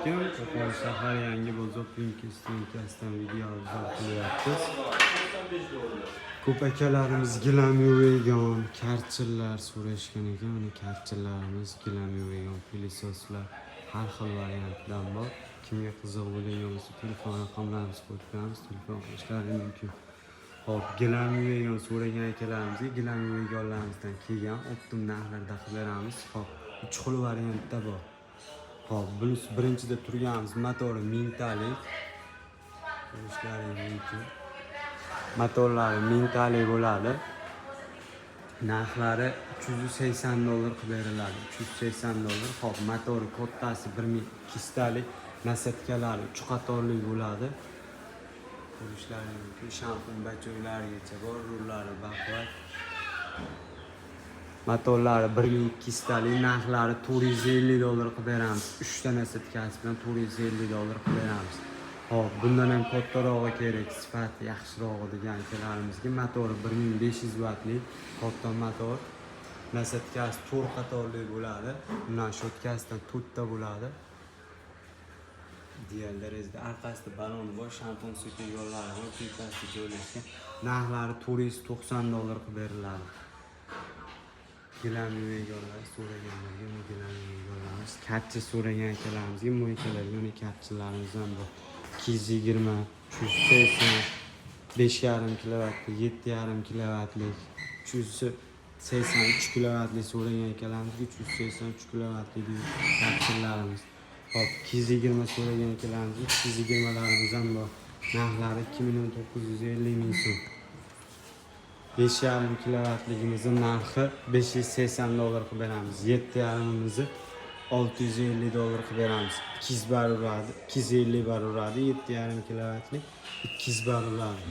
Assalomualaikum. Shahar yangi bozor plinkasidan video qilyapmiz. Ko'p akalarimiz gilam yuvaygan, karchillar so'rashgan ekan. Mana karchillarimiz gilam yuvaygan, pilisoslar har xil variantdan bor. Kimga qiziq bo'lgan bo'lsa telefon raqamlarimizni qo'yib qo'yamiz, telefon qilishlari mumkin. Hop, gilam yuvaygan so'ragan akalarimizga gilam yuvayganlarimizdan kelgan optim narxlarda qilib beramiz. Hop, 3 xil variantda bor. Hop, bunisi birinchida turganimiz motori 1000 talik. Ko'rishlari mumkin. Motorlari 1000 talik bo'ladi. Narxlari $380 qilib beriladi. $380. Hop, motori kattasi 1200 talik, nasatkalari 3 qatorli bo'ladi. Ko'rishlari mumkin. Shampun bachoylarigacha bor, rullari baquvvat. Motorlari 1200 talik, narxlari $450 qilib beramiz. 3 ta nasatkasi bilan $450 qilib beramiz. Hop, bundan ham kattarog'i kerak, sifati yaxshirog'i degan akalarimizga motori 1500 vattlik katta motor. Nasatkasi 4 qatorli bo'ladi. Bundan shotkasidan 4 ta bo'ladi. Diğerlerinde arkasida balon bor, shampun sepib yo'llari bor, tepasida joylashgan. Narxlari $490 qilib beriladi. Gilam yuvayganlar so'raganlarga bu gilam yuvayganlarimiz, karchi so'ragan akalarimizga bu akalarga uni karchilarimiz ham bor. 220, 380, 5,5 kilovatlik, 7,5 kilovatlik, 383 kilovatlik so'ragan akalarimizga 383 kilovatlik karchilarimiz. Hop, 220 so'ragan akalarimizga 220larimiz ham bor. Narxlari 2,950 ming so'm. 5,5 kilovatligimizning narxi $580 qilib beramiz. 7,5imizni $650 qilib beramiz. 200 bar uradi, 250 bar uradi. 7,5 kilovatlik 200 bar uradi.